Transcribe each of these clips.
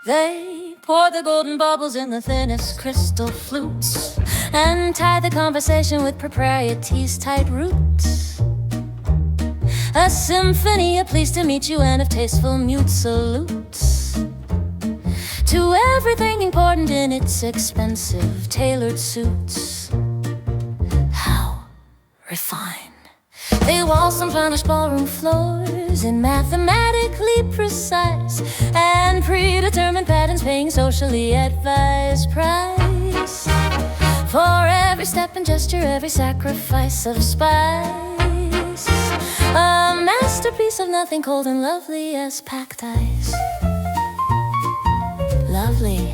They pour the golden bubbles in the thinnest crystal flutes and tie the conversation with propriety's tight roots. A symphony, a pleased to meet you, and of tasteful mute salutes to everything important in its expensive tailored suits. How refined. They waltz on polished ballroom floors in mathematically precise and predetermined patterns, paying socially advised price for every step and gesture, every sacrifice of spice. A masterpiece of nothing cold and lovely as packed ice. Lovely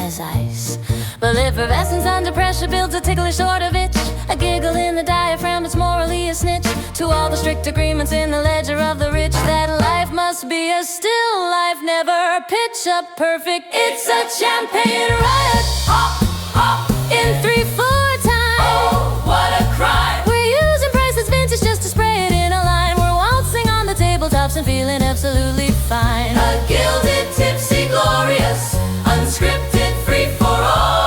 as ice. But effervescence under pressure builds a ticklish sort of itch. A giggle in the diaphragm, it's morally a snitch to all the strict agreements in the ledger of the rich, that life must be a still life, never pitch up perfect. It's a champagne riot. Hop, hop, in 3/4 time. Oh, what a crime. We're using priceless vintage just to spray it in a line. We're waltzing on the tabletops and feeling absolutely fine. A gilded, tipsy, glorious, unscripted, free for all.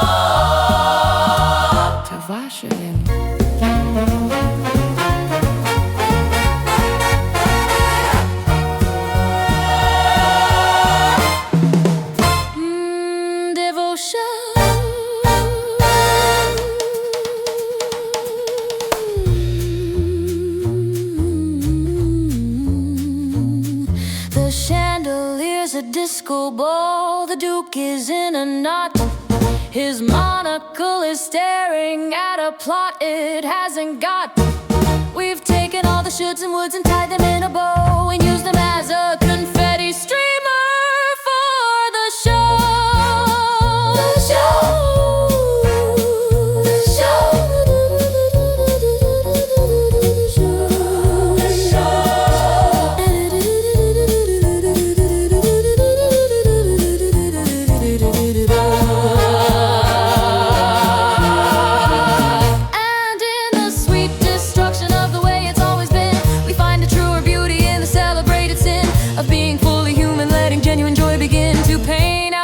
The chandelier's a disco ball. The Duke is in a knot. His monocle is staring at a plot it hasn't got. We've taken all the shoulds and woulds and tied them in a bow and used them as a confetti streamer for the show. The show. The show. The show.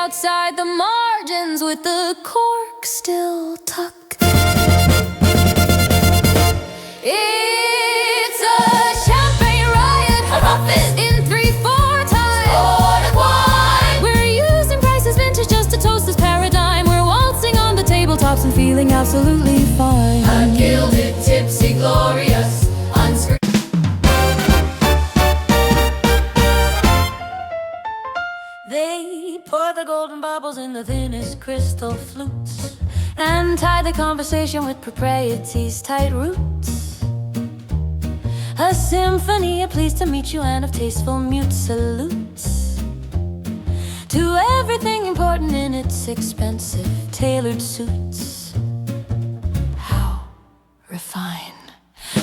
Outside the margins with the cork still tucked. It's a champagne riot. In 3/4 time. We're using priceless vintage just to toast this paradigm. We're waltzing on the tabletops and feeling absolutely fine. A gilded, tipsy, glorious, unscripted. They pour the golden bubbles in the thinnest crystal flutes and tie the conversation with propriety's tight roots. A symphony, a pleased to meet you, and of tasteful mute salutes to everything important in its expensive tailored suits. How refined.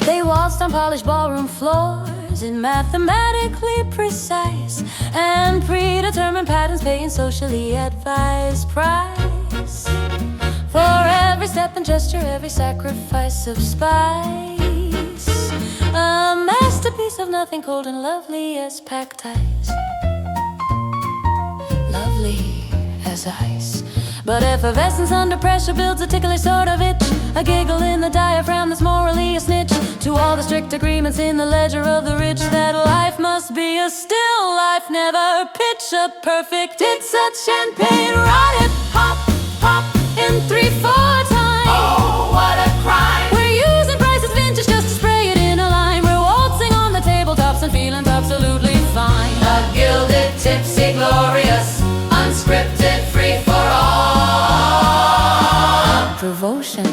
They waltzed on polished ballroom floors in mathematically precise and predetermined patterns, paying socially advised price for every step and gesture, every sacrifice of spice. A masterpiece of nothing cold and lovely as packed ice. Lovely as ice. But effervescence under pressure builds a ticklish sort of itch. A giggle in the diaphragm that's morally a snitch to all the strict agreements in the ledger of the rich, that life must be a still life, never pitch up perfect. It's a champagne riot. Hop, hop, in 3/4 time. Oh, what a crime. We're using priceless vintage just to spray it in a line. We're waltzing on the tabletops and feeling absolutely fine. A gilded, tipsy, glorious, unscripted, free for all. Devotion.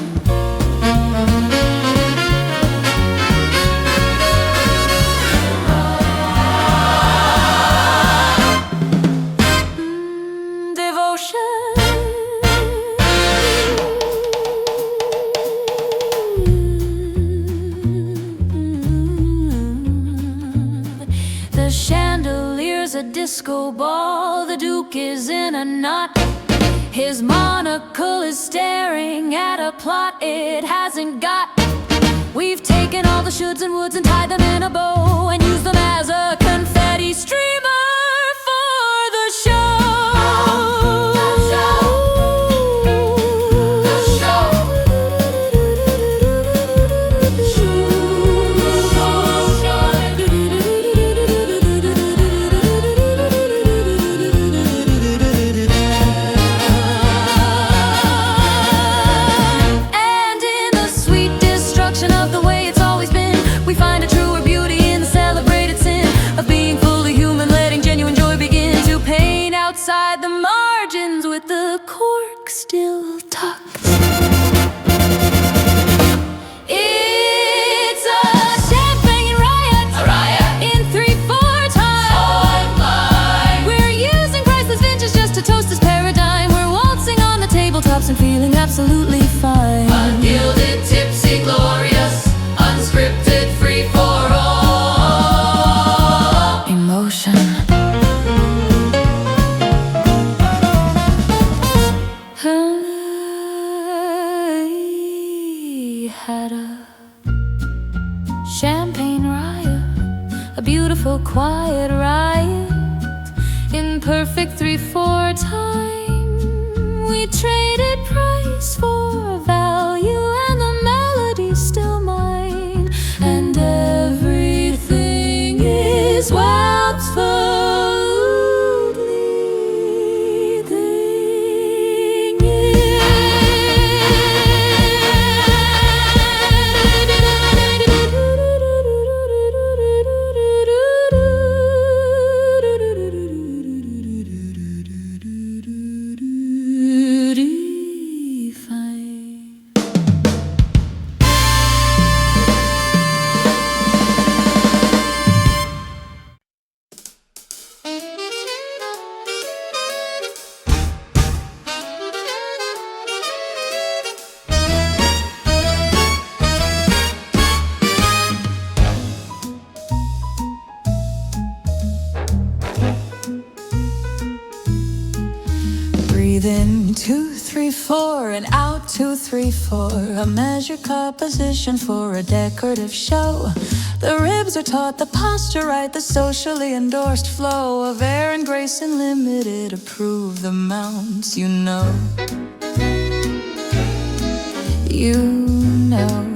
The chandelier's a disco ball. The Duke is in a knot. His monocle is staring at a plot it hasn't got. We've taken all the shoulds and woulds and tied them in a bow and used them as a confetti streamer for the show. peaceful, quiet riot in perfect 3/4 time. We traded price for value, and the melody's still mine. And everything is well absolutely thing Breathe in 2, 3, 4 and out 2, 3, 4. A measured composition for a decorative show. The ribs are taut, the posture right, the socially endorsed flow of air and grace and limited. Approve the mounts, you know. You know.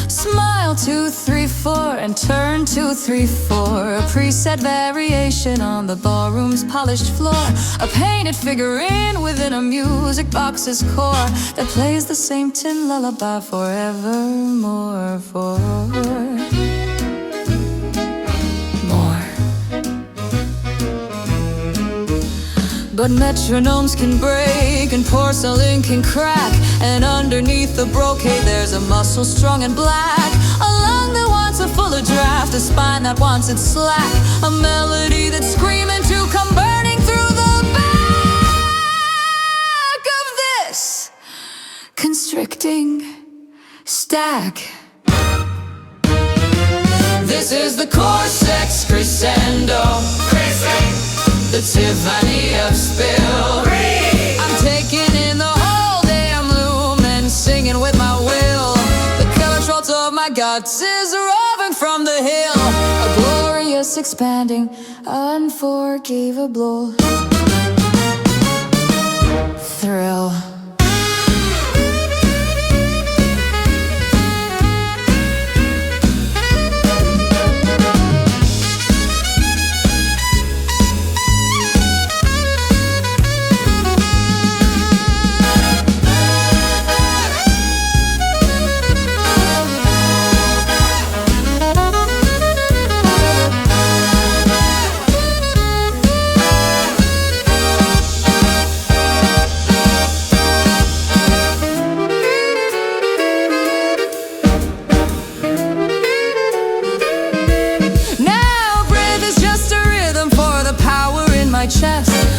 Smile 2, 3, 4 and turn 2, 3, 4. A preset variation on the ballroom's polished floor. A painted figurine within a music box's core that plays the same tin lullaby forevermore. For more. But metronomes can break and porcelain can crack, and underneath the brocade there's a muscle strong and black. A lung that wants a fuller draft, a spine that wants it slack. A melody that's screaming to come burning through the back of this constricting stack. This is the cortex crescendo, the Tiffany of spill. I'm taking in the whole damn loom and singing with my will. The control of my guts is roving from the hill. A glorious, expanding, unforgivable thrill.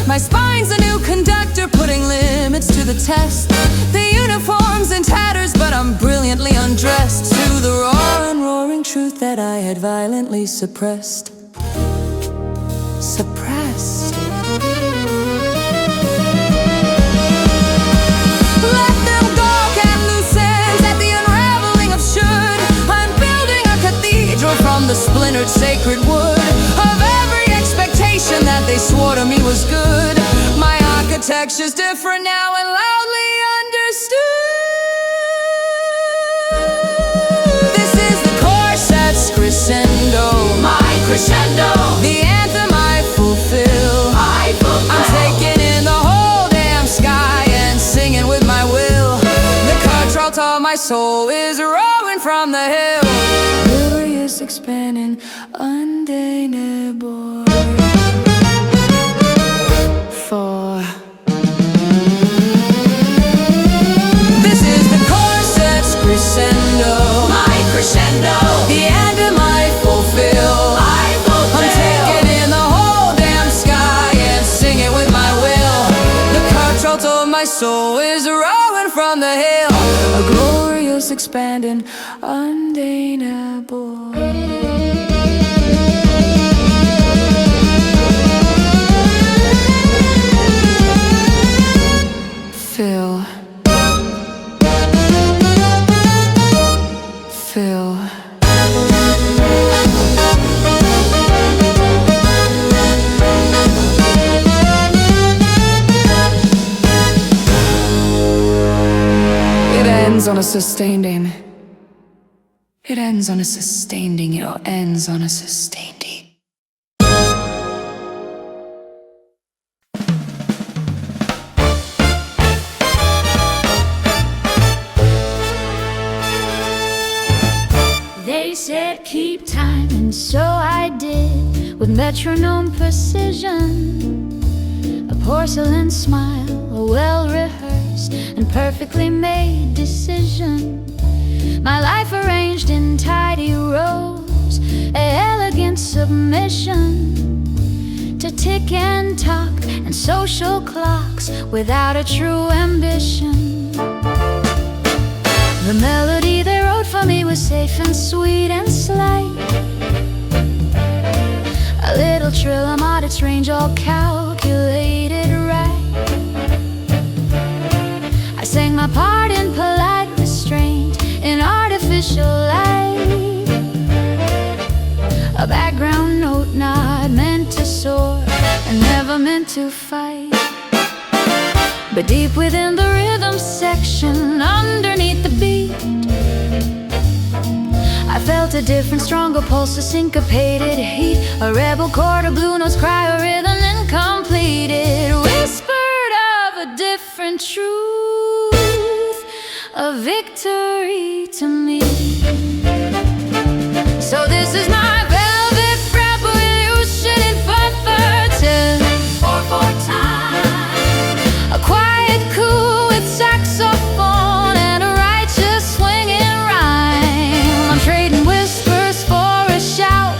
My spine's a new conductor, putting limits to the test. The uniform's in tatters, but I'm brilliantly undressed to the raw and roaring truth that I had violently suppressed. Let them gawk at loose ends, at the unraveling of should. I'm building a cathedral from the splintered sacred wood of every expectation that they swore to me was good. My architecture's different now and loudly understood. This is the corset's crescendo, my crescendo, the anthem I fulfill. I'm taking in the whole damn sky and singing with my will. The contralt of my soul is rolling from the hill. Glorious, expanding, undeniable. This is the corset's crescendo, my crescendo, the anthem I fulfill. I'm taking in the whole damn sky and singing with my will. The contralt of my soul is rolling from the hill. A glorious, expanding, undeniable. Fill. a sustained aim. It ends on a sustained ing. It all ends on a sustained ing. They said keep time, and so I did, with metronome precision. A porcelain smile, a well-rehearsed and perfectly made decision. My life arranged in tidy rows, elegant submission to tick and talk and social clocks without a true ambition. The melody they wrote for me was safe and sweet and slight. A little trill, I'm out its range, all calculated right. I sang my part in polite restraint, in artificial light. A background note not meant to soar and never meant to fight. But deep within the rhythm section, underneath the beat, I felt a different, stronger pulse, a syncopated heat. A rebel chord, a blue note's cry, a rhythm incomplete. It whispered of a different truth, a victory to me. So this is my velvet revolution in 4/4 time. A quiet coup with saxophone and a righteous swinging rhyme. I'm trading whispers for a shout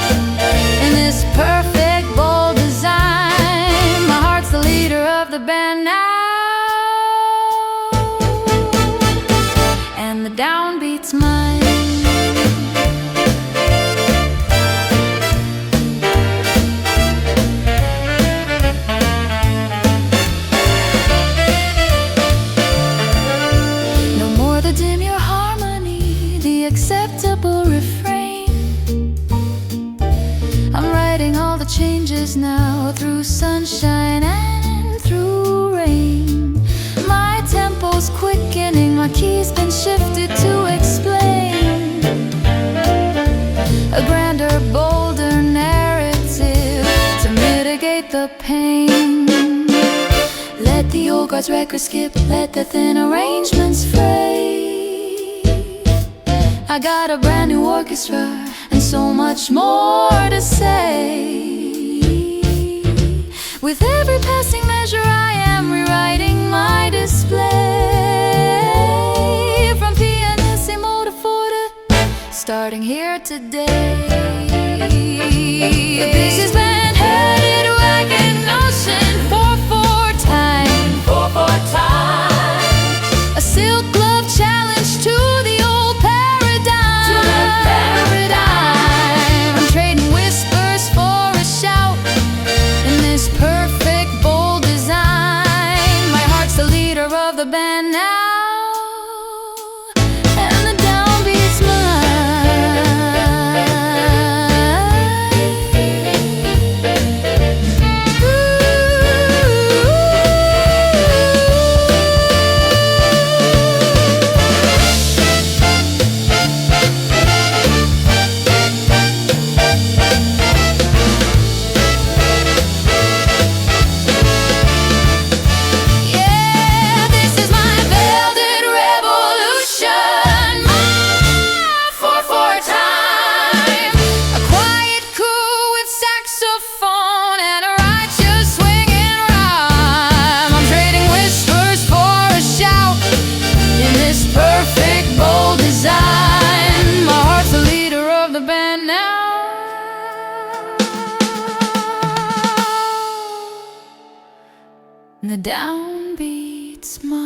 in this perfect bold design. My heart's the leader of the band now, and the downbeat's mine. Dim your harmony, the acceptable refrain. I'm writing all the changes now, through sunshine and through rain. My tempo's quickening, my key's been shifted to explain a grander, bolder narrative to mitigate the pain. Let the old guard's record skip, let the thin arrangements fray. I got a brand new orchestra and so much more to say. With every passing measure I am rewriting my display. From pianissimo to forte, starting here today. This has been headed wagon ocean 4/4 time. 4/4 time. A silk glove challenge to the old paradigm. To the paradigm. I'm trading whispers for a shout in this perfect bold design. My heart's the leader of the band now, and the downbeat's mine. Yeah, this is my velvet revolution, my 4/4 time. A quiet coup with saxophone and a righteous swinging rhyme. I'm trading whispers for a shout in this perfect bold design. My heart's the leader of the band now, and the downbeat's mine.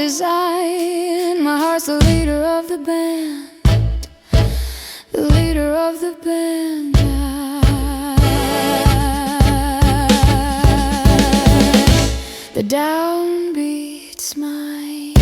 design. My heart's the leader of the band, the leader of the band. The downbeat's mine.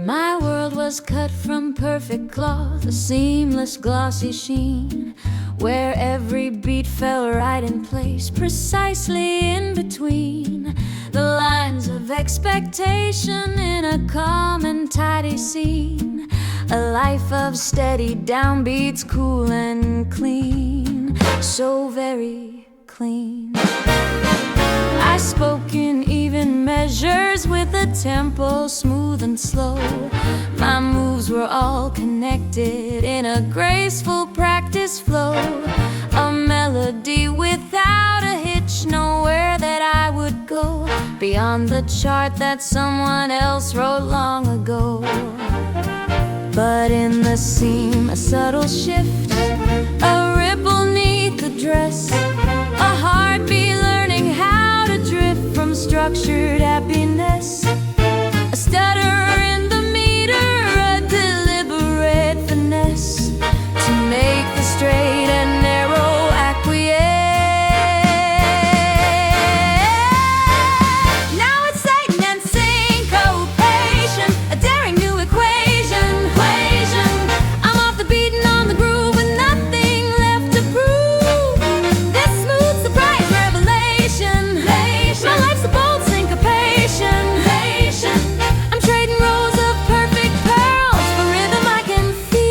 My world was cut from perfect cloth, a seamless glossy sheen, where every beat fell right in place, precisely in between the lines of expectation in a calm and tidy scene. A life of steady downbeats, cool and clean, so very clean. I spoke in even measures with a tempo smooth and slow. My moves were all connected in a graceful practice flow. A melody without a hitch, nowhere that I would go beyond the chart that someone else wrote long ago. But in the seam, a subtle shift, a ripple neath the dress, a heartbeat learning how to drift from structured happiness. A stutter in the meter, a deliberate finesse to make the straight and narrow acquiesce. Now it's Satan and syncopation, a daring new equation. I'm off the beat and on the groove with nothing left to prove. This smooth surprise revelation. My life's a bold syncopation. I'm trading rows of perfect pearls for rhythm I can feel.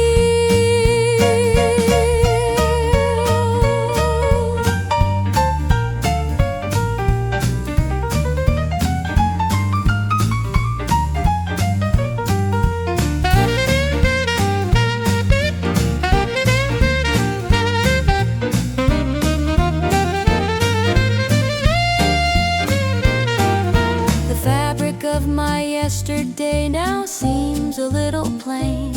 The fabric of my yesterday now seems a little plain,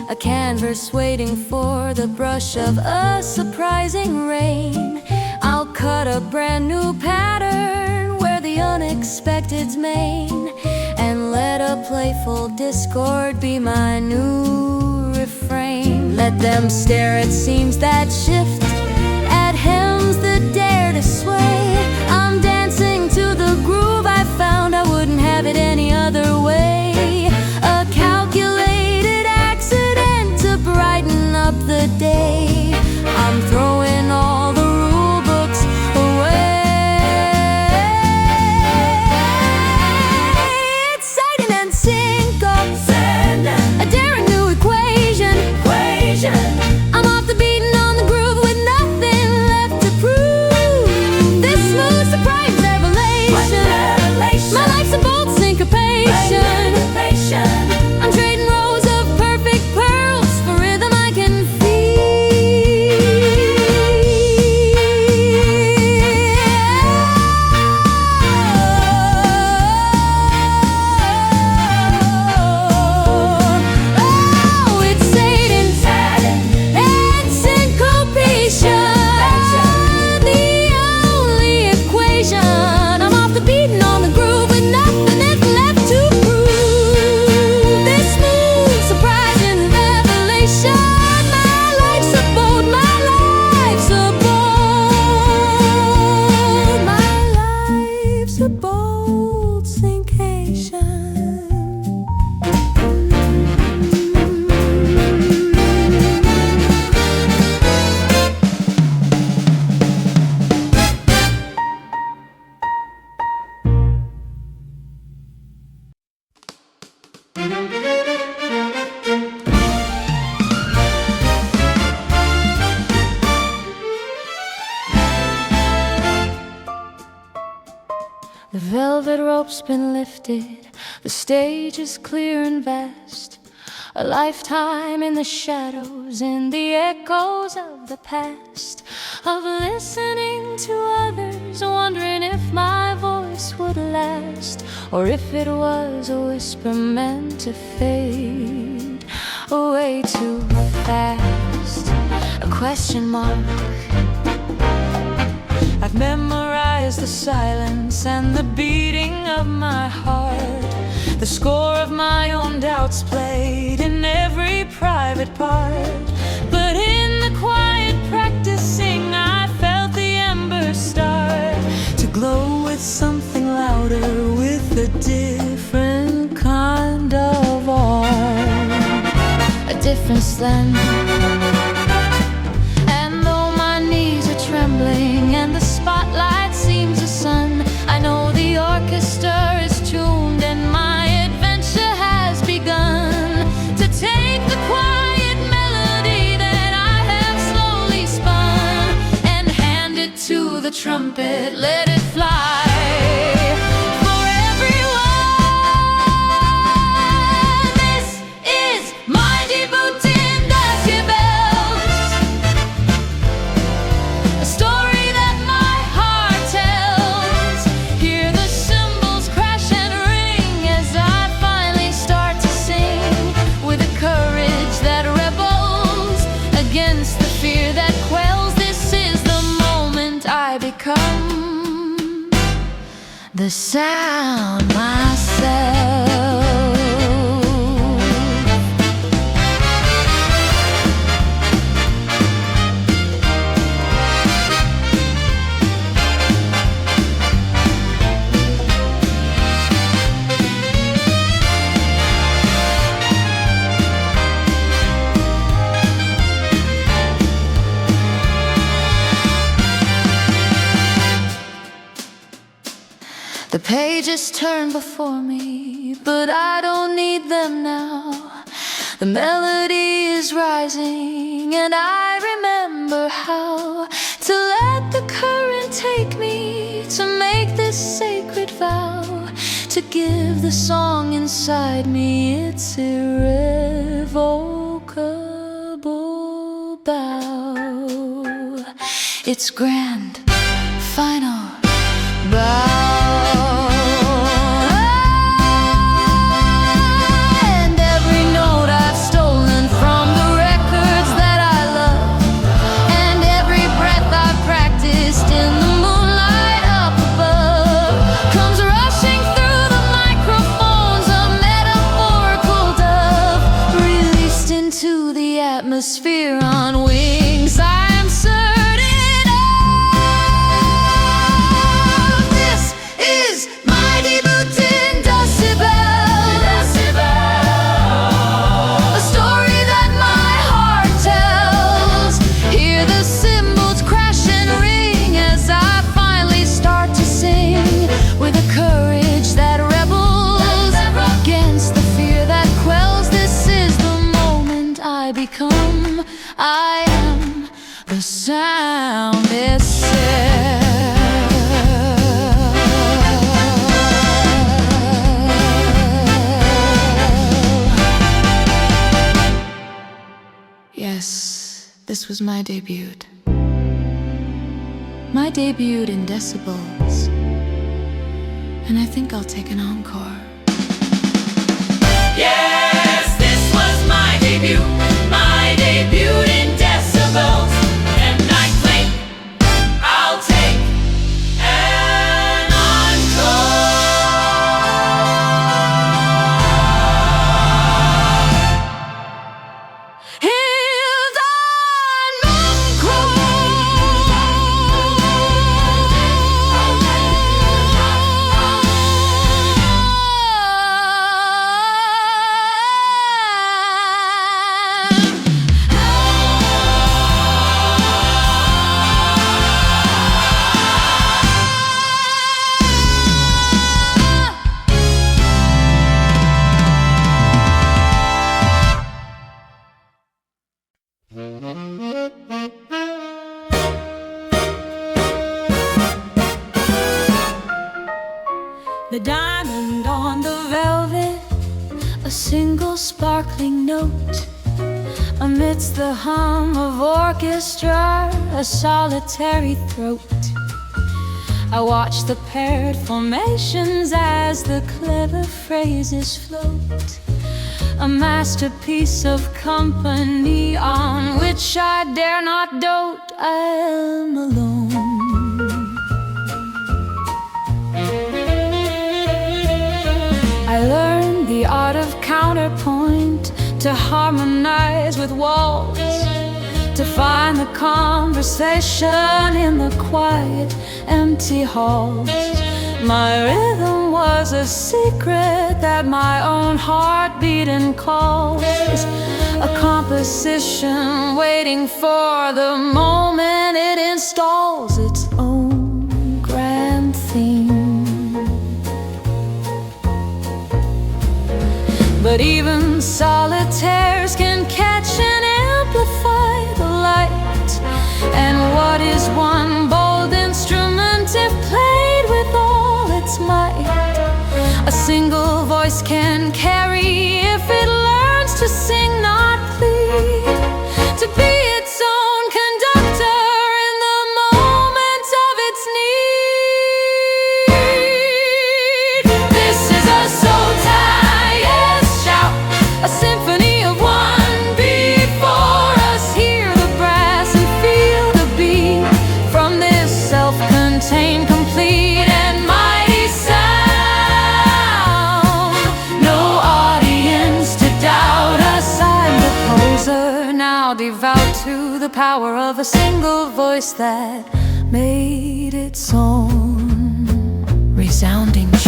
a canvas waiting for the brush of a surprising rain. I'll cut a brand new pattern where the unexpected's main, and let a playful discord be my new refrain. Let them stare at seams that shift, at hems that dare to sway. I'm dancing to the groove I found, I wouldn't have it any other way. A calculated accident to brighten up the day. I'm throwing all the rule books away. It's Satan and syncopation, a daring new equation. I'm off the beat and on the groove with nothing left to prove. This smooth surprise revelation. My life's a bold syncopation. I'm trading rows of perfect pearls for rhythm I can feel. It's Satan and syncopation, the only equation. I'm off the beat and on the groove with nothing that's left to prove. This smooth, surprising revelation. My life's a bold, my life's a bold, my life's a bold syncopation. The velvet rope's been lifted, the stage is clear and vast. A lifetime in the shadows, in the echoes of the past, of listening to others, wondering if my voice would last, or if it was a whisper meant to fade away too fast. A question mark. I've memorized the silence and the beating of my heart, the score of my own doubts played in every private part. But in the quiet practicing, I felt the embers start to glow with something louder, with a different kind of art. A difference then. And though my knees are trembling and the spotlight seems a sun, I know the orchestra is tuned and my adventure has begun. To take the quiet melody that I have slowly spun and hand it to the trumpet, let it fly. For everyone, this is my debut in decibels, a story that my heart tells. Hear the cymbals crash and ring as I finally start to sing, with a courage that rebels against the fear that quells. This is the moment I become the sound myself. The pages turn before me, but I don't need them now. The melody is rising, and I remember how to let the current take me, to make this sacred vow, to give the song inside me its irrevocable bow, its grand, final bow. And every note I've stolen from the records that I love, and every breath I've practiced in the moonlight up above, comes rushing through the microphones, a metaphorical dove, released into the atmosphere on wings I am certain of. This is my debut in decibels, a story that my heart tells. Hear the cymbals crash and ring as I finally start to sing, with a courage that rebels against the fear that quells. This is the moment I become. I am the sound itself. Yes, this was my debut. My debut in decibels. And I think I'll take an encore. Yes, this was my debut in decibels, and I claim I'll take an encore. Here's an encore. single sparkling note amidst the hum of orchestra, a solitary throat. I watch the paired formations as the clever phrases float, a masterpiece of company on which I dare not dote. I am alone. I learned the art of counterpoint, to harmonize with walls, to find the conversation in the quiet, empty halls. My rhythm was a secret that my own heartbeat and calls, a composition waiting for the moment it installs its own grand theme. But even solitaires can catch and amplify the light. And what is one bold instrument if played with all its might? A single voice can carry if it learns to sing, not plead, to be its own conductor in the moment of its need. This is a soul tie, shout, a symphony of one before us. Hear the brass and feel the beat from this self-contained, complete and mighty sound. No audience to doubt us. I'm the poser, now devout to the power of a single voice that made its own resounding choice.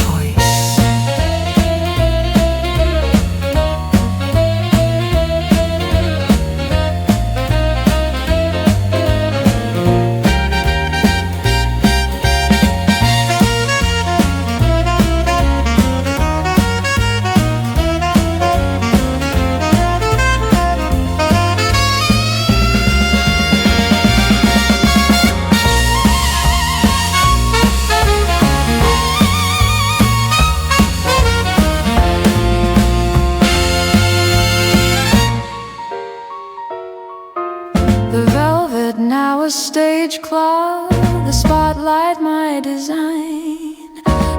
The velvet, now a stage cloth, the spotlight my design,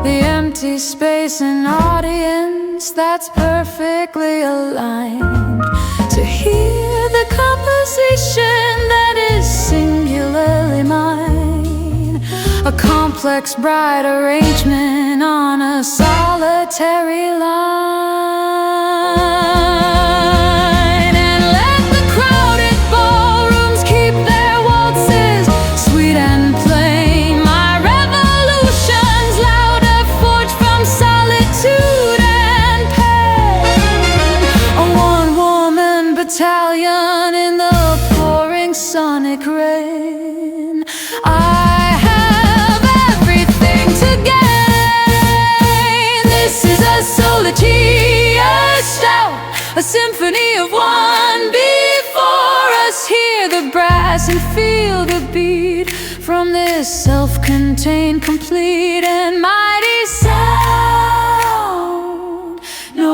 the empty space and audience that's perfectly aligned, to hear the composition that is singularly mine, a complex bright arrangement on a solitary line. And let the crowded ballrooms keep their waltzes sweet and plain, my revolutions louder forged from solitude and pain, a one-woman battalion in the pouring sonic rain. I have everything to gain. This is a solitaire shout, a symphony of one before us. Hear the brass and feel the beat from this self-contained, complete and mighty sound. No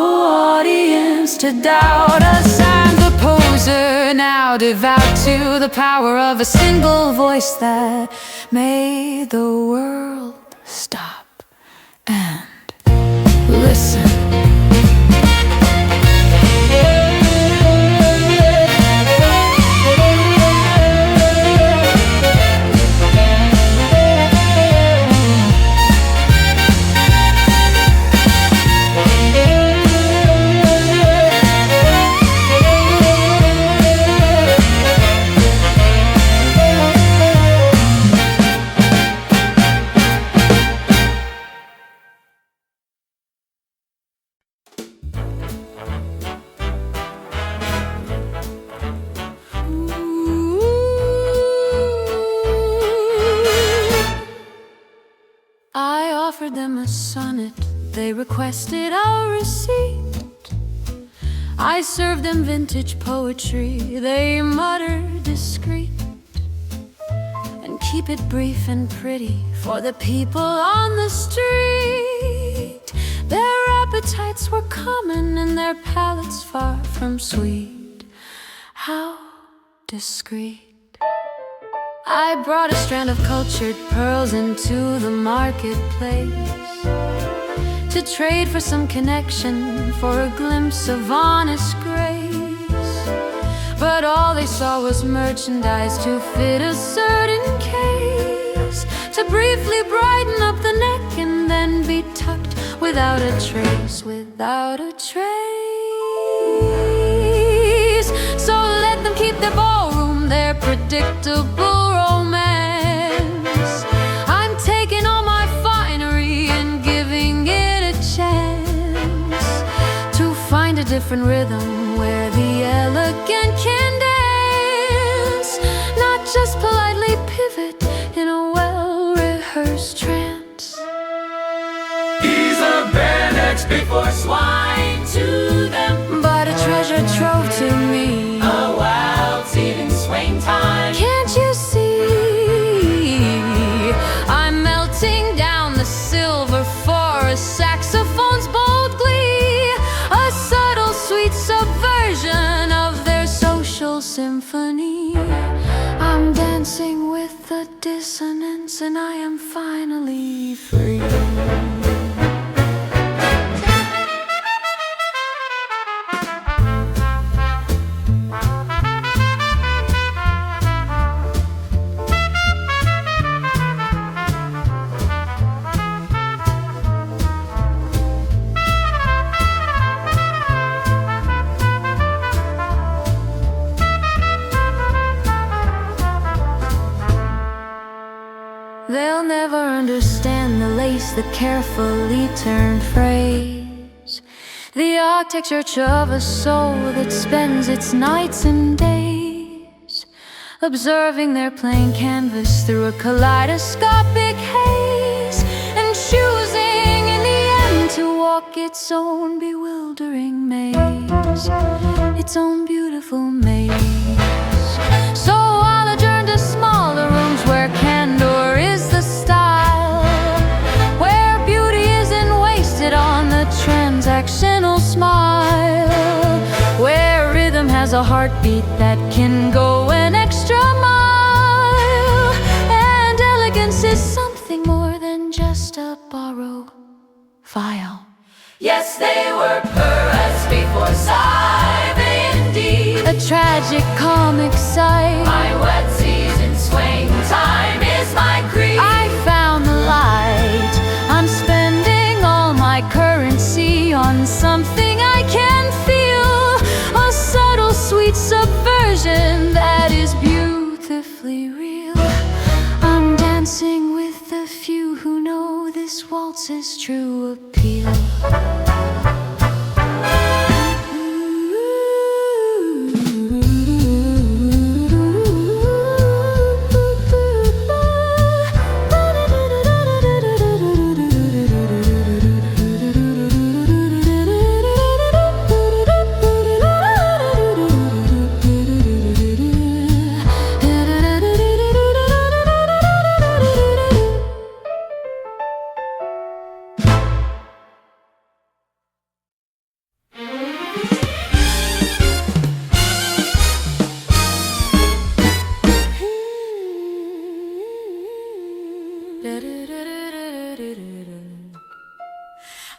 audience to doubt us. I'm the poser, now devout to the power of a single voice that made the world stop and listen. I offered them a sonnet, they requested a receipt. I served them vintage poetry, they muttered discreet. And keep it brief and pretty for the people on the street. Their appetites were common and their palates far from sweet. How discreet. I brought a strand of cultured pearls into the marketplace to trade for some connection, for a glimpse of honest grace. But all they saw was merchandise to fit a certain case, to briefly brighten up the neck and then be tucked without a trace, without a trace. So let them keep their ballroom, their predictable romance. I'm taking all my finery and giving it a chance to find a different rhythm where the elegant can dance, not just politely pivot in a well-rehearsed trance. He's a bear next big for swine to them, But a treasure trove to me, a wild teething swing time. can't you see? I'm melting down the silver for a saxophone's bold glee, a subtle sweet subversion of their social symphony. I'm dancing with the dissonance and I am finally free. They'll never understand the lace, the carefully turned phrase, the architecture of a soul that spends its nights and days observing their plain canvas through a kaleidoscopic haze, and choosing in the end to walk its own bewildering maze, its own beautiful maze. So I'll adjourn to smaller rooms where candor is the style, where beauty isn't wasted on the transactional smile, where rhythm has a heartbeat that can go an extra mile, and elegance is something more than just a borrow file. Yes, they were pearls before sigh, indeed. A tragic comic sight. My wet season swing time is my creed. I found the light. I'm spending all my currency on something I can feel, a subtle sweet subversion that is beautifully real. I'm dancing with the few who know this waltz's true appeal.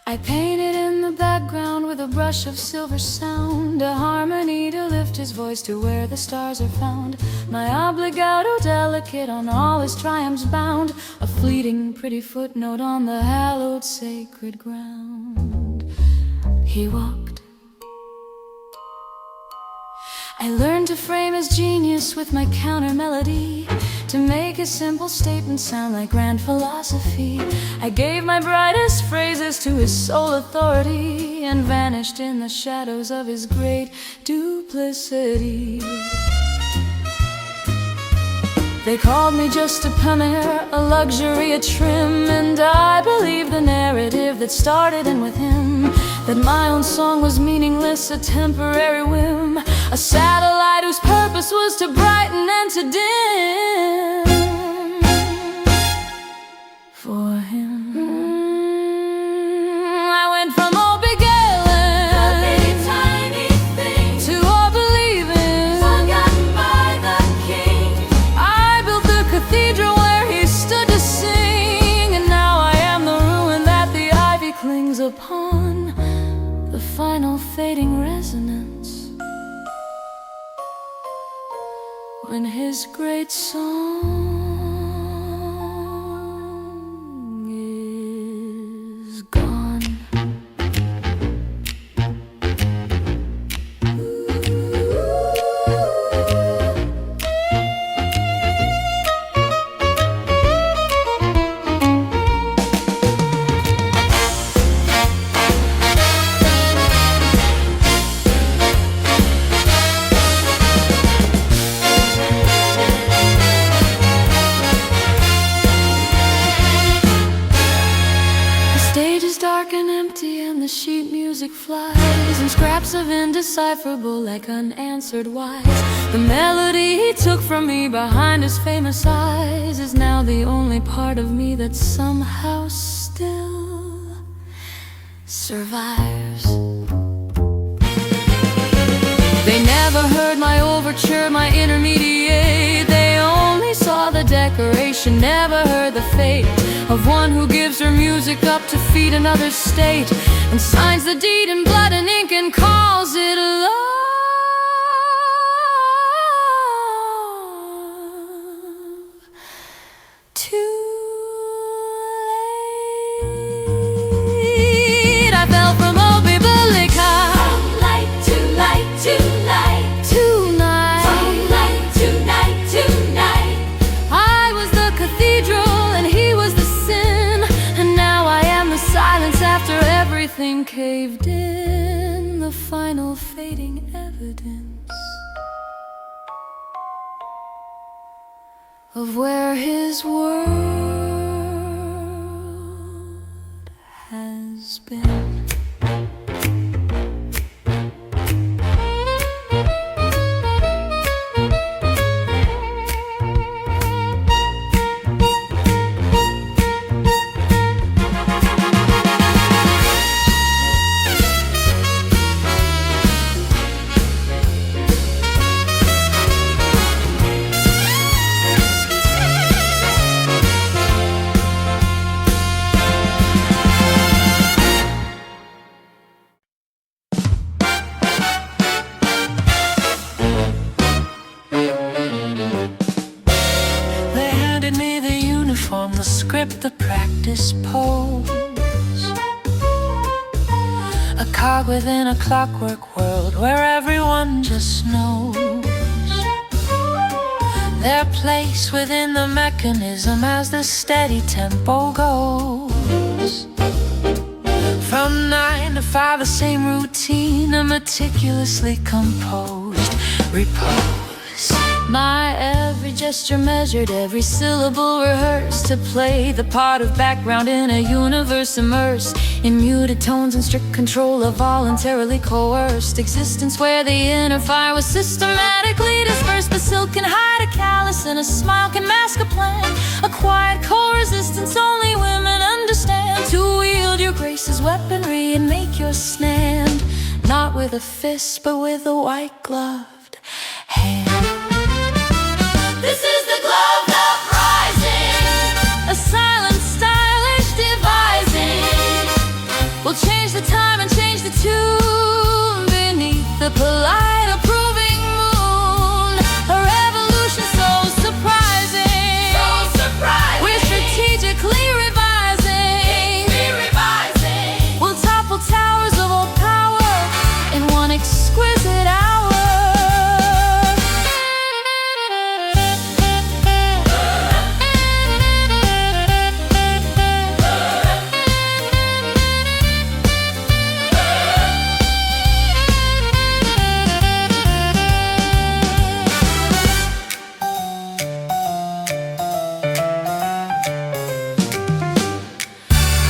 I painted in the background with a brush of silver sound, a harmony to lift his voice to where the stars are found. My obligato delicate on all his triumphs bound, a fleeting pretty footnote on the hallowed sacred ground. He walked. I learned to frame his genius with my counter melody, to make a simple statement sound like grand philosophy. I gave my brightest phrases to his sole authority, and vanished in the shadows of his great duplicity. They called me just a premier, a luxury, a trim, and I believed the narrative that started in with him, that my own song was meaningless, a temporary whim, a satellite whose purpose was to brighten and to dim for him. I went from all big when his great song is gone. The sheet music flies, and scraps of indecipherable like unanswered whys. The melody he took from me behind his famous eyes is now the only part of me that somehow still survives. They never heard my overture, my intermediate. They only saw the decoration, never heard the fate of one who gives her music up to feed another state, and signs the deed in blood and ink and calls it love. Too late, I fell from Obibilica. From light to light to light. Tonight. From light to night to night. I was the cathedral and he was the sin, and now I am the silence after everything caved in, the final fading evidence of where his world has been. The script, the practice pose, a cog within a clockwork world where everyone just knows their place within the mechanism as the steady tempo goes. From 9 to 5, the same routine, a meticulously composed repose. My every gesture measured, every syllable rehearsed, to play the part of background in a universe immersed in muted tones and strict control of voluntarily coerced existence, where the inner fire was systematically dispersed. The silk can hide a callus and a smile can mask a plan, a quiet co-resistance only women understand. To wield your grace as weaponry and make your stand, not with a fist but with a white-gloved hand. This is the gloved uprising, a silent, stylish devising. We'll change the time and change the tune beneath the polite, approving moon. A revolution so surprising, so surprising. We're strategically revising, we'll topple towers of old power in one exquisite hour.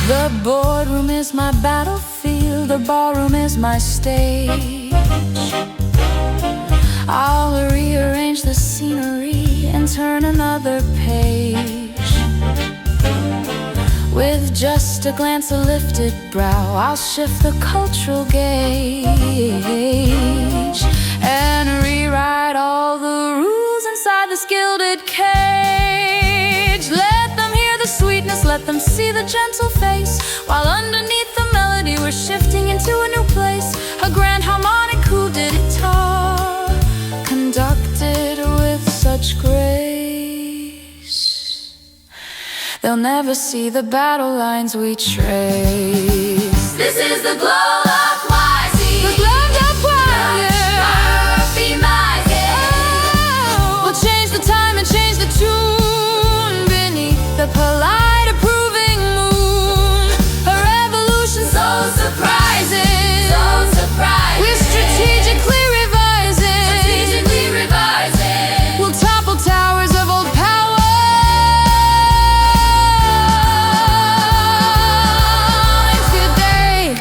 The boardroom is my battlefield, the ballroom is my stage. I'll rearrange the scenery and turn another page. With just a glance, a lifted brow, I'll shift the cultural gauge and rewrite all the rules inside this gilded cage. Let them hear the sweetness, let them see the gentle face, while underneath the melody we're shifting into a new place. A grand harmonic coup d'etat, conducted with such such grace. They'll never see the battle lines we trace. This is the glow of rising, The glowed up wire. We'll change the time and change the tune beneath the polite approving moon. A revolution so surprising, so surprising. we're strategically revising. We'll topple towers of old power. Today,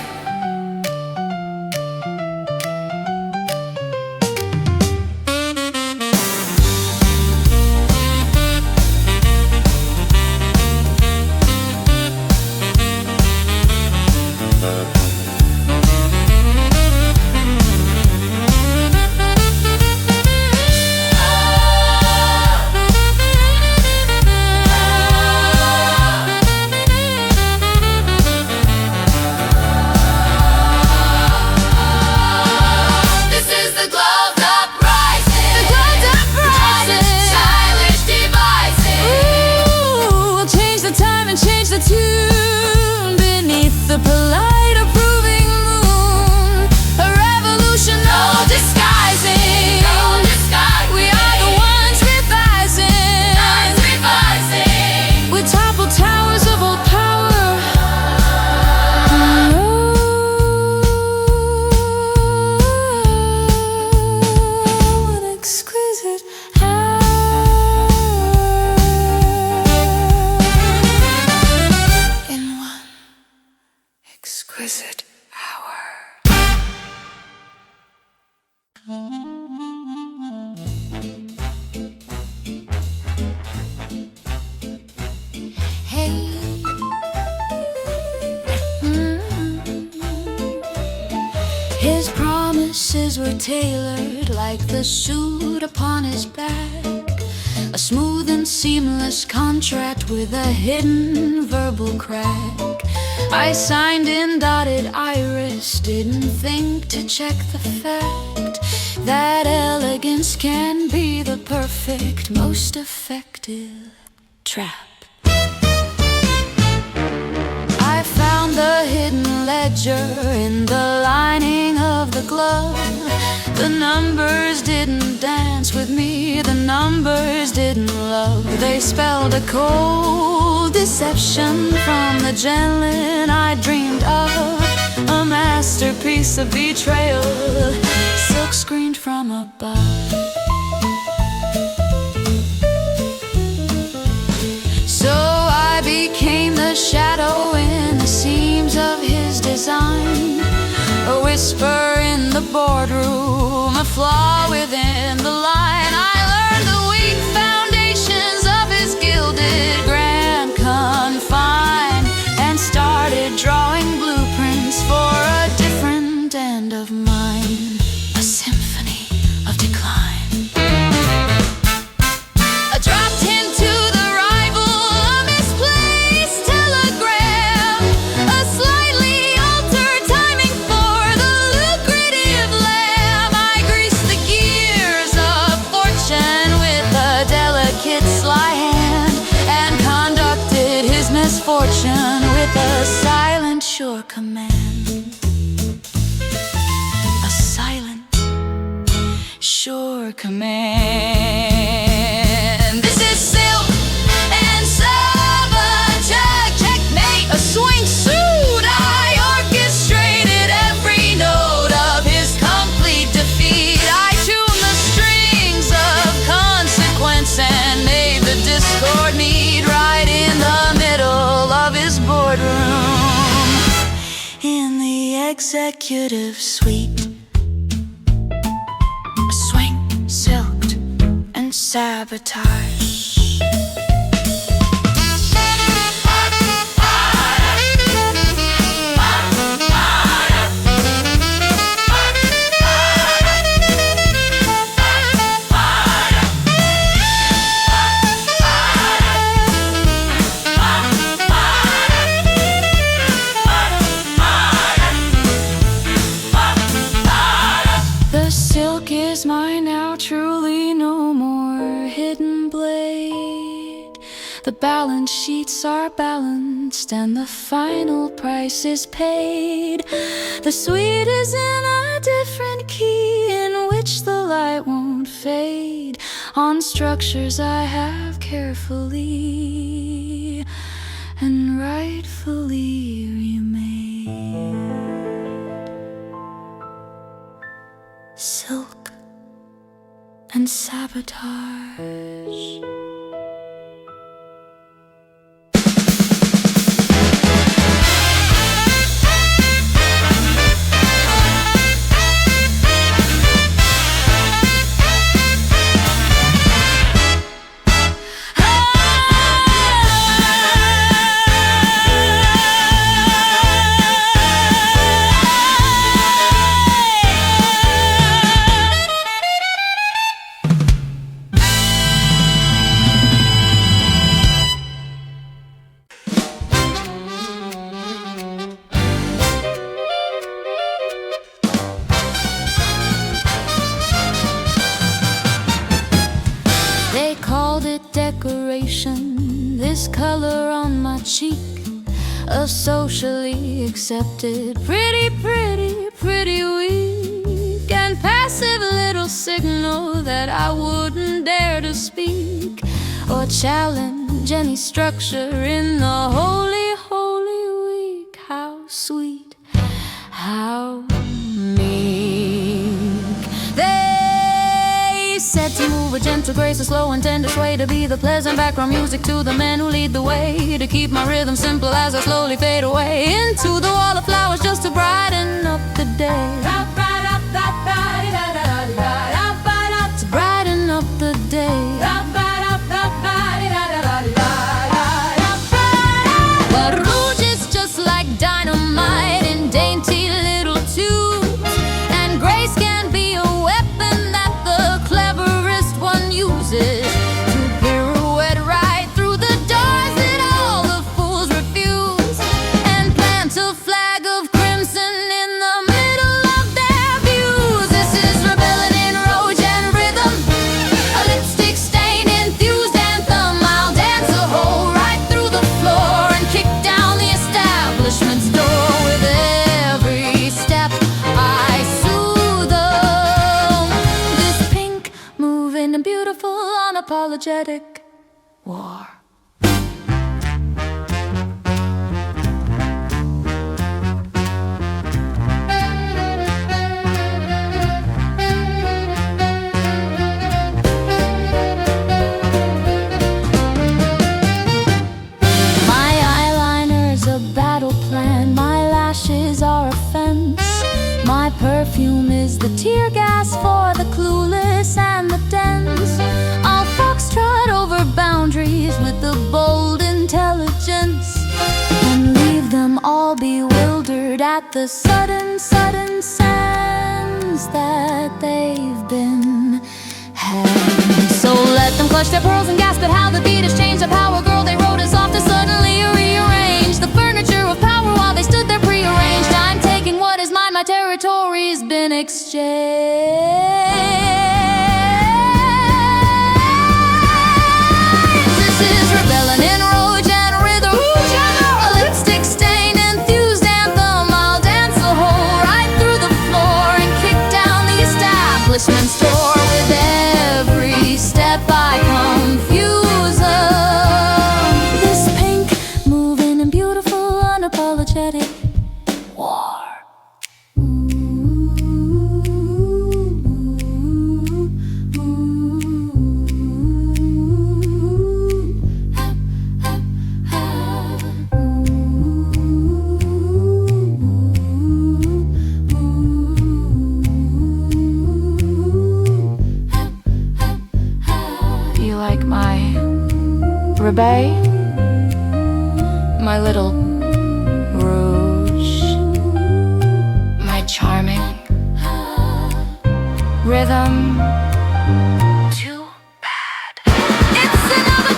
This is the glowed up rising, the glowed up rising. stylish devising. Ooh, we'll change the time and change the tune beneath the polite approving moon. A revolution, no disguising. No disguising. We are the ones revising. We topple towers of old power. Oh, an exquisite hour. In one exquisite hour. Hey. His promises were tailored like the suit upon his back. A smooth and seamless contract with a hidden verbal crack. I signed in dotted iris, didn't think to check the fact that elegance can be the perfect, most effective trap. I found the hidden ledger in the lining of the glove. The numbers didn't dance with me, the numbers didn't love. They spelled a cold deception from the gentleman I dreamed of. A masterpiece of betrayal, silk screened from above. So I became the shadow in the seams of his design. A whisper in the boardroom, a flaw within the line. I learned the weak foundations of his gilded grand confine, and started drawing blueprints for a different end of mine. A symphony of decline. I dropped into the rival, a misplaced telegram, a slightly altered timing for the lucrative lamb. I greased the gears of fortune with a delicate sly hand, and conducted his misfortune with a silent, sure command. A silent, sure command. This is silk and sabotage, checkmate, a swing suit. I orchestrated every note of his complete defeat. I tuned the strings of consequence and made the discord meet right in the middle of his boardroom, in the executive suite. A swing, silked, and sabotage. The silk is mine now, truly no more his. The balance sheets are balanced and the final price is paid. The suite is in a different key in which the light won't fade. On structures I have carefully and rightfully remade. Silk and sabotage. They called it decoration, this color on my cheek, a socially accepted pretty weak and passive little signal that I wouldn't dare to speak or challenge any structure in the holy week. How sweet, how meek. They said to move with gentle grace, a slow and tender sway, to be the pleasant background music to the men who lead the way, to keep my rhythm simple as I slowly fade away into the wall of flowers just to brighten up the day. To brighten up the day. But rouge is just like dynamite in dainty little tubes, and grace can be a weapon that the cleverest one uses to pirouette right through the doors that all the fools refuse, and plant a flag of crimson in the middle of their views. This is rebellion in rouge and rhythm, a lipstick stain infused anthem. I'll dance a hole right through the floor and kick down the establishment's door. With every step I soothe them. This pink, moving and beautiful, unapologetic war. My eyeliner's a battle plan, my lashes are a fence, my perfume is the tear gas for the clueless and the dense. I'll foxtrot over boundaries with the bold intelligence and leave them all bewildered at the sudden sense that they've been had. So let them clutch their pearls and gasp at how the beat has changed. The power girl they wrote is off to suddenly rearrange the furniture of power while they stood there prearranged. I'm taking what is mine, my territory's been exchanged. This is rebellion in rouge and rhythm, a lipstick stain infused anthem. I'll dance a hole right through the floor and kick down the establishment's door. With every step I confuse them. This pink, moving and beautiful, unapologetic war. You like my rebay? My little rouge? My charming rhythm? Too bad it's another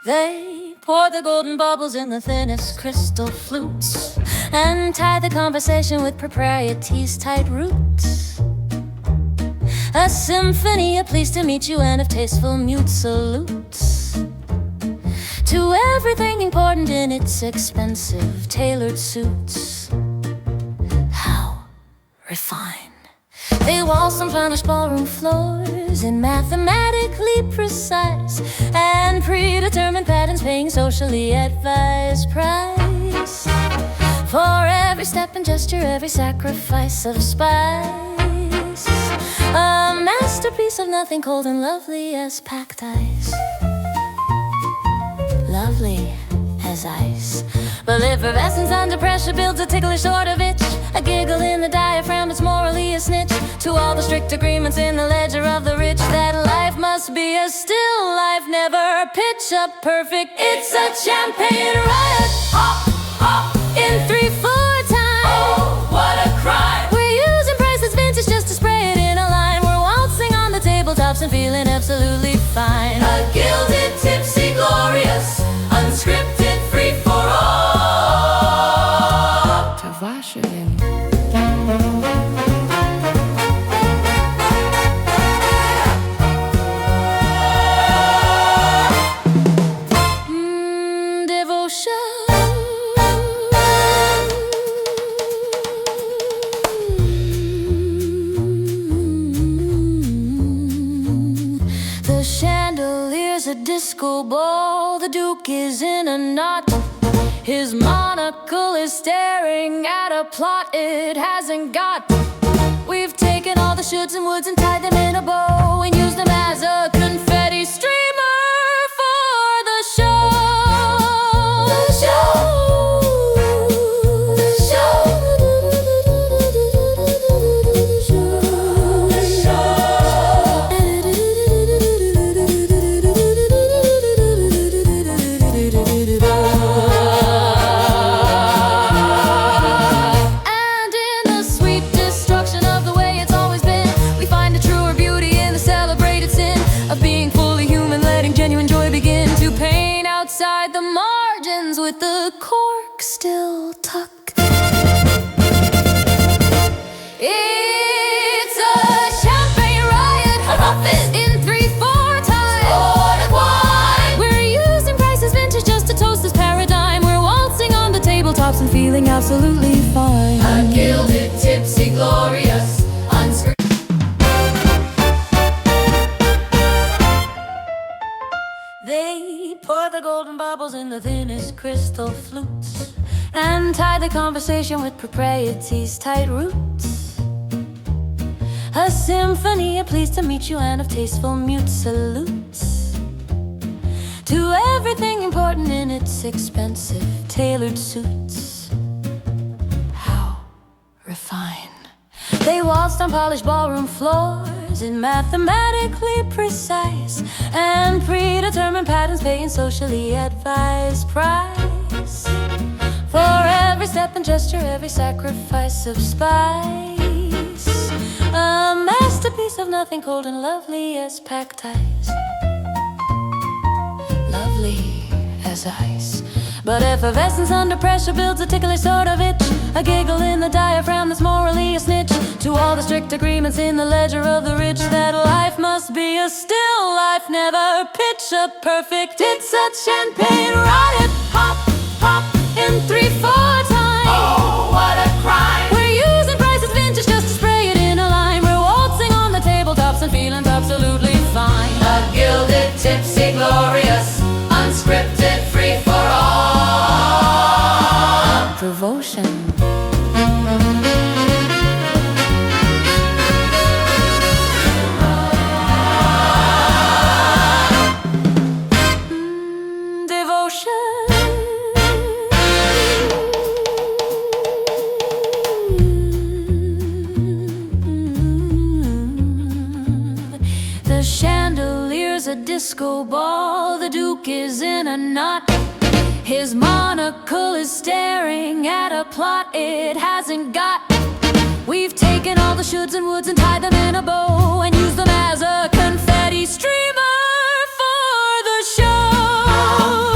They pour the golden bubbles in the thinnest crystal flutes and tie the conversation with propriety's tight roots. A symphony, a pleased to meet you, and of tasteful mute salutes to everything important in its expensive tailored suits. How refined. They waltz on polished ballroom floors in mathematically precise and predetermined patterns, paying socially advised price for every step and gesture, every sacrifice of spice. A masterpiece of nothing, cold and lovely as packed ice. Lovely as ice. But effervescence under pressure builds a ticklish sort of itch. A giggle in the diaphragm, it's morally a snitch to all the strict agreements in the ledger of the rich, that life must be a still life, never pitch up perfect. It's a champagne riot. Hop, hop, in 3/4 time. Oh, what a crime. We're using priceless vintage just to spray it in a line. We're waltzing on the tabletops and feeling absolutely fine. A gilded, tipsy, glorious, unscripted, free for all. The chandelier's a disco ball. The Duke is in a knot. His monocle is staring at a plot it hasn't got. We've taken all the shoulds and woulds and tied them in a bow and used them as a confetti streamer for the show. The show. The show. The show. And in the sweet destruction of the way it's always been, we find a truer beauty in the celebrated sin of being fully human, letting genuine joy begin to paint outside the margins with the cork still tucked. It's a champagne riot, a muffin in 3/4 time. Ordered wine. We're using priceless vintage just to toast this paradigm. We're waltzing on the tabletops and feeling absolutely fine. A gilded, tipsy, glorious, unscripted. They pour the golden bubbles in the thinnest crystal flutes and tie the conversation with propriety's tight roots. A symphony, a pleased to meet you, and of tasteful mute salutes to everything important in its expensive tailored suits. How refined. They waltzed on polished ballroom floors in mathematically precise and predetermined patterns, paying socially advised price for every step and gesture, every sacrifice of spice. A masterpiece of nothing, cold and lovely as packed ice. Lovely as ice. But effervescence under pressure builds a ticklish sort of itch. A giggle in the diaphragm that's morally a snitch to all the strict agreements in the ledger of the rich, that life must be a still life, never pitch up perfect. It's a champagne riot. Hop, hop, in 3/4 time. Oh, what a crime. We're using priceless vintage just to spray it in a line. We're waltzing on the tabletops and feeling absolutely fine. A gilded, tipsy, glorious, unscripted, free for all. Devotion. The chandelier's a disco ball. The Duke is in a knot. His monocle is staring at a plot it hasn't got. We've taken all the shoulds and woulds and tied them in a bow and used them as a confetti streamer for the show.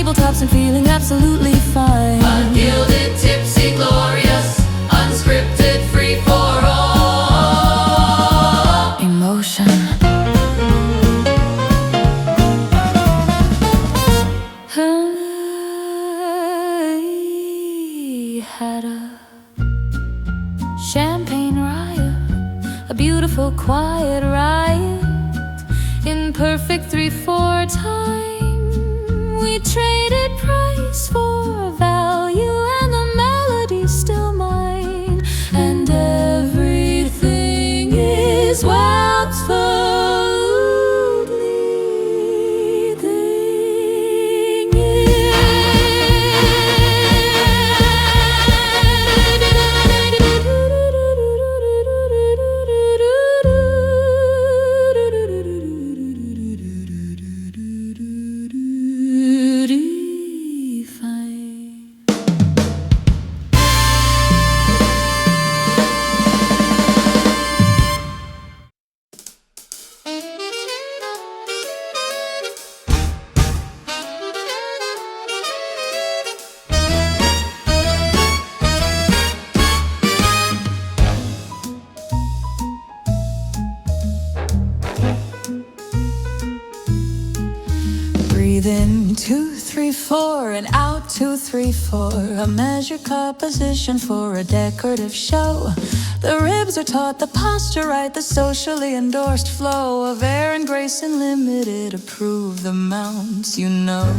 tabletops and feeling absolutely fine. Ungilded, tipsy, glorious, unscripted, free for all. Emotion. I had a champagne riot, a beautiful quiet riot. In perfect 3/4 time, we traded price for value, and the melody's still mine. And everything is absolutely thing Breathe in 2, 3, 4 and out 2, 3, 4. A measured composition for a decorative show. The ribs are taut, the posture right, the socially endorsed flow of air and grace and limited approve the mounts, you know.